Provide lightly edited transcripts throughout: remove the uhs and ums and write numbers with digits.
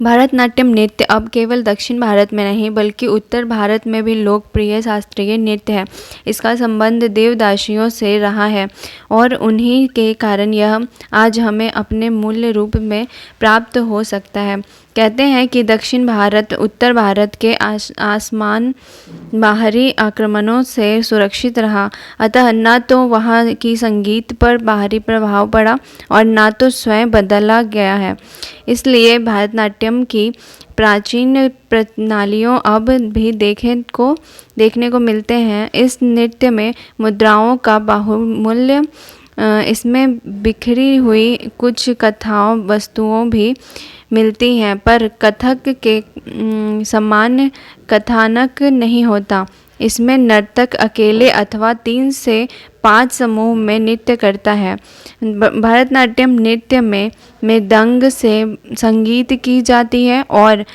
भरतनाट्यम नृत्य अब केवल दक्षिण भारत में नहीं बल्कि उत्तर भारत में भी लोकप्रिय शास्त्रीय नृत्य है। इसका संबंध देवदासियों से रहा है और उन्हीं के कारण यह आज हमें अपने मूल रूप में प्राप्त हो सकता है। कहते हैं कि दक्षिण भारत उत्तर भारत के आसमान बाहरी आक्रमणों से सुरक्षित रहा, अतः न तो वहाँ की संगीत पर बाहरी प्रभाव पड़ा और न तो स्वयं बदला गया है। इसलिए भरतनाट्यम की प्राचीन प्रणालियों अब भी देखने को मिलते हैं। इस नृत्य में मुद्राओं का बाहुल्य, इसमें बिखरी हुई कुछ कथाओं वस्तुओं भी मिलती हैं, पर कथक के समान कथानक नहीं होता। इसमें नर्तक अकेले अथवा 3 से 5 समूह में नृत्य करता है। भरतनाट्यम नृत्य में मृदंग से संगीत की जाती है और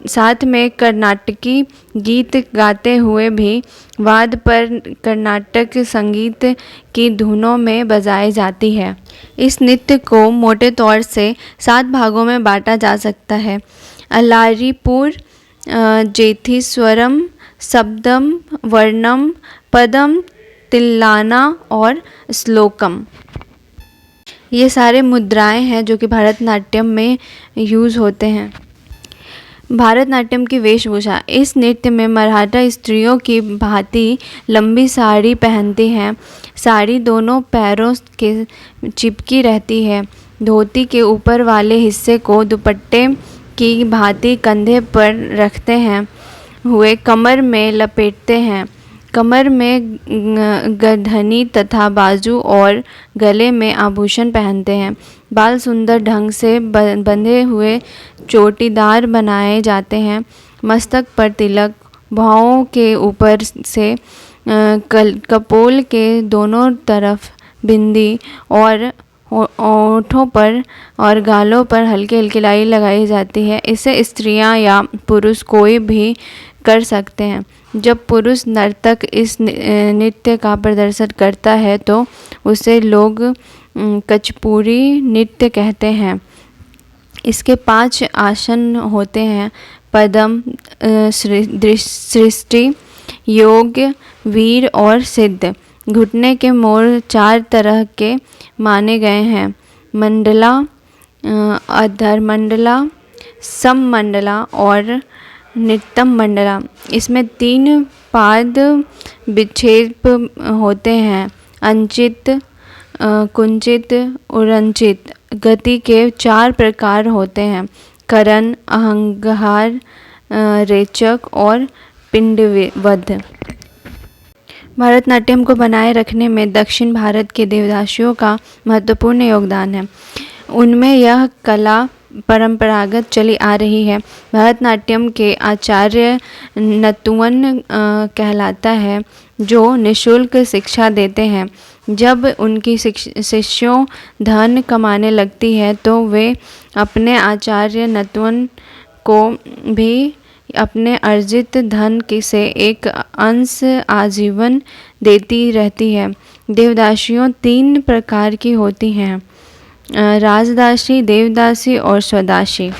साथ में कर्नाटकी गीत गाते हुए भी वाद्य पर कर्नाटक संगीत की धुनों में बजाई जाती है। इस नृत्य को मोटे तौर से 7 भागों में बांटा जा सकता है: अलारीपुर, जेथीस्वरम, शब्दम, वर्णम, पदम, तिल्लाना और श्लोकम। ये सारे मुद्राएं हैं जो कि भरतनाट्यम में यूज़ होते हैं। भरतनाट्यम की वेशभूषा। इस नृत्य में मराठा स्त्रियों की भांति लंबी साड़ी पहनती हैं। साड़ी दोनों पैरों के चिपकी रहती है। धोती के ऊपर वाले हिस्से को दुपट्टे की भांति कंधे पर रखते हैं हुए कमर में लपेटते हैं। कमर में गरधनी तथा बाजू और गले में आभूषण पहनते हैं। बाल सुंदर ढंग से बंधे हुए चोटीदार बनाए जाते हैं। मस्तक पर तिलक, भौहों के ऊपर से कपोल के दोनों तरफ बिंदी और ओठों पर और गालों पर हल्की हल्की लाई लगाई जाती है। इसे स्त्रियां या पुरुष कोई भी कर सकते हैं। जब पुरुष नर्तक इस नृत्य का प्रदर्शन करता है तो उसे लोग कचपुरी नृत्य कहते हैं। इसके 5 आसन होते हैं: पदम, सृष्टि, योग, वीर और सिद्ध। घुटने के मोड़ 4 तरह के माने गए हैं: मंडला, अधरमंडला, सममंडला और नितंब मंडला। इसमें 3 पाद विक्षेप होते हैं: अंचित, कुंचित, उरंचित। गति के 4 प्रकार होते हैं: करण, अहंकार, रेचक और पिंडवध। भरतनाट्यम को बनाए रखने में दक्षिण भारत के देवदासियों का महत्वपूर्ण योगदान है। उनमें यह कला परंपरागत चली आ रही है। भरतनाट्यम के आचार्य नतुवन कहलाता है, जो निःशुल्क शिक्षा देते हैं। जब उनकी शिष्यों धन कमाने लगती है तो वे अपने आचार्य नतुवन को भी अपने अर्जित धन से एक अंश आजीवन देती रहती है। देवदासियों 3 प्रकार की होती हैं: राजदासी, देवदासी और स्वदासी।